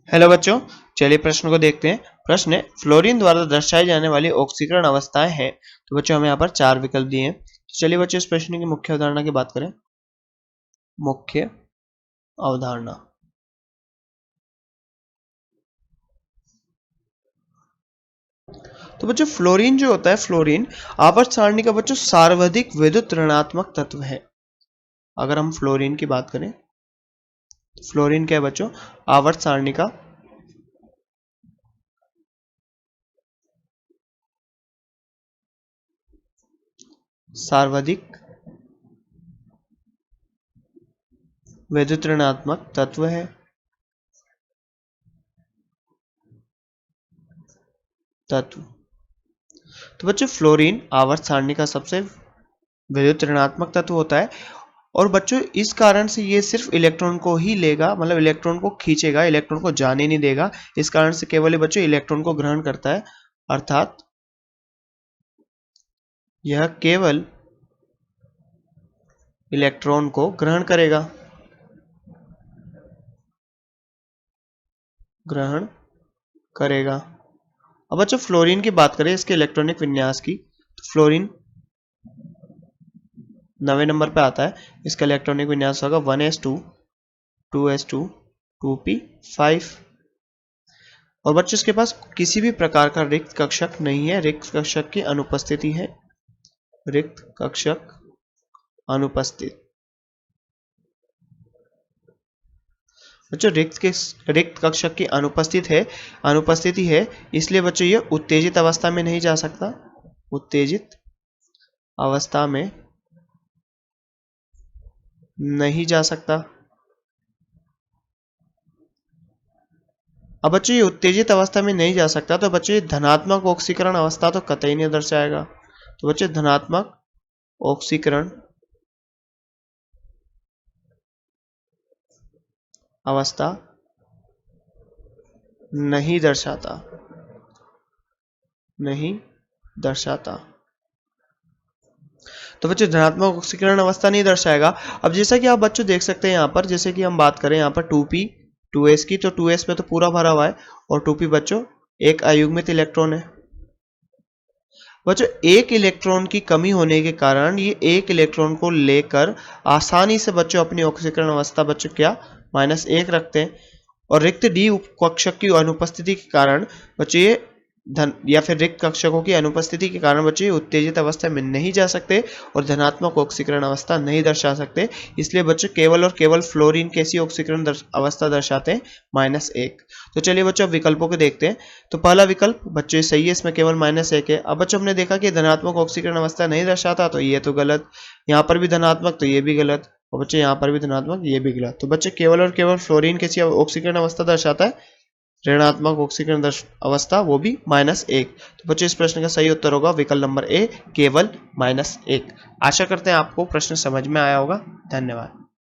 Hello बच्चों, चलिए प्रश्न को देखते हैं। प्रश्न है, फ्लोरीन द्वारा दर्शाई जाने वाली ऑक्सीकरण अवस्थाएं हैं। तो बच्चों हमें यहाँ पर 4 विकल्प दिए हैं। तो चलिए बच्चों इस प्रश्न की मुख्य अवधारणा की बात करें। मुख्य अवधारणा, तो बच्चों फ्लोरीन जो होता है, फ्लोरीन आवर्त सारणी का बच्चों सर्वाधिक विद्युत ऋणात्मक तत्व है। अगर हम फ्लोरीन की बात करें, फ्लोरीन क्या है बच्चों? आवर्त सारणी का सर्वाधिक विद्युत ऋणात्मक तत्व है। तत्व, तो बच्चों फ्लोरीन आवर्त सारणी का सबसे विद्युत ऋणात्मक तत्व होता है। और बच्चों इस कारण से ये सिर्फ इलेक्ट्रॉन को ही लेगा, मतलब इलेक्ट्रॉन को खींचेगा, इलेक्ट्रॉन को जाने नहीं देगा। इस कारण से केवल ये बच्चों इलेक्ट्रॉन को ग्रहण करता है, अर्थात यह केवल इलेक्ट्रॉन को ग्रहण करेगा, ग्रहण करेगा। अब बच्चों फ्लोरीन की बात करें, इसके इलेक्ट्रॉनिक विन्यास की, तो फ्लोरीन 9वें नंबर पे आता है। इसका इलेक्ट्रॉनिक विन्यास होगा 1s2 2s2 2p5। और बच्चों इसके पास किसी भी प्रकार का रिक्त कक्षक नहीं है, रिक्त कक्षक की अनुपस्थिति है, रिक्त कक्षक अनुपस्थित। बच्चों रिक्त कक्षक की अनुपस्थिति है, इसलिए बच्चों ये उत्तेजित अवस्था में नहीं जा सकता, उत्तेजित अवस्था में नहीं जा सकता। अब बच्चों ये उत्तेजित अवस्था में नहीं जा सकता, तो बच्चों ये धनात्मक ऑक्सीकरण अवस्था तो कतई नहीं दर्शाएगा। तो बच्चों धनात्मक ऑक्सीकरण अवस्था नहीं दर्शाता, नहीं दर्शाता। तो बच्चों धनात्मक ऑक्सीकरण अवस्था नहीं दर्शाएगा। अब जैसा कि आप बच्चों देख सकते हैं यहाँ पर, जैसे कि हम बात करें यहाँ पर 2p 2s की, तो 2s में तो पूरा भरा हुआ है, और 2p बच्चों एक अयुग्मित इलेक्ट्रॉन है। बच्चों एक इलेक्ट्रॉन की कमी होने के कारण ये एक इलेक्ट्रॉन को लेकर आसानी से बच्चों अपनी ऑक्सीकरण अवस्था बच्चों क्या -1 रखते हैं। और रिक्त डी कक्षक की अनुपस्थिति के कारण बच्चों ये या फिर रिक्त कक्षकों की अनुपस्थिति के कारण बच्चों उत्तेजित अवस्था में नहीं जा सकते और धनात्मक ऑक्सीकरण अवस्था नहीं दर्शा सकते। इसलिए बच्चों केवल और केवल फ्लोरीन कैसी ऑक्सीकरण अवस्था दर्शाते हैं? -1। तो चलिए बच्चों विकल्पों को देखते हैं। तो पहला विकल्प बच्चों सही है, इसमें केवल -1 है। अब बच्चों हमने देखा कि धनात्मक ऑक्सीकरण अवस्था नहीं दर्शाता, तो ये तो गलत। यहाँ पर भी धनात्मक, तो ये भी गलत। और बच्चे यहाँ पर भी धनात्मक, ये भी गलत। तो बच्चे केवल और केवल फ्लोरीन कैसी ऑक्सीकरण अवस्था दर्शाता है? ऋणात्मक ऑक्सीकरण अवस्था, वो भी -1। तो बच्चों इस प्रश्न का सही उत्तर होगा विकल्प नंबर ए, केवल -1। आशा करते हैं आपको प्रश्न समझ में आया होगा। धन्यवाद।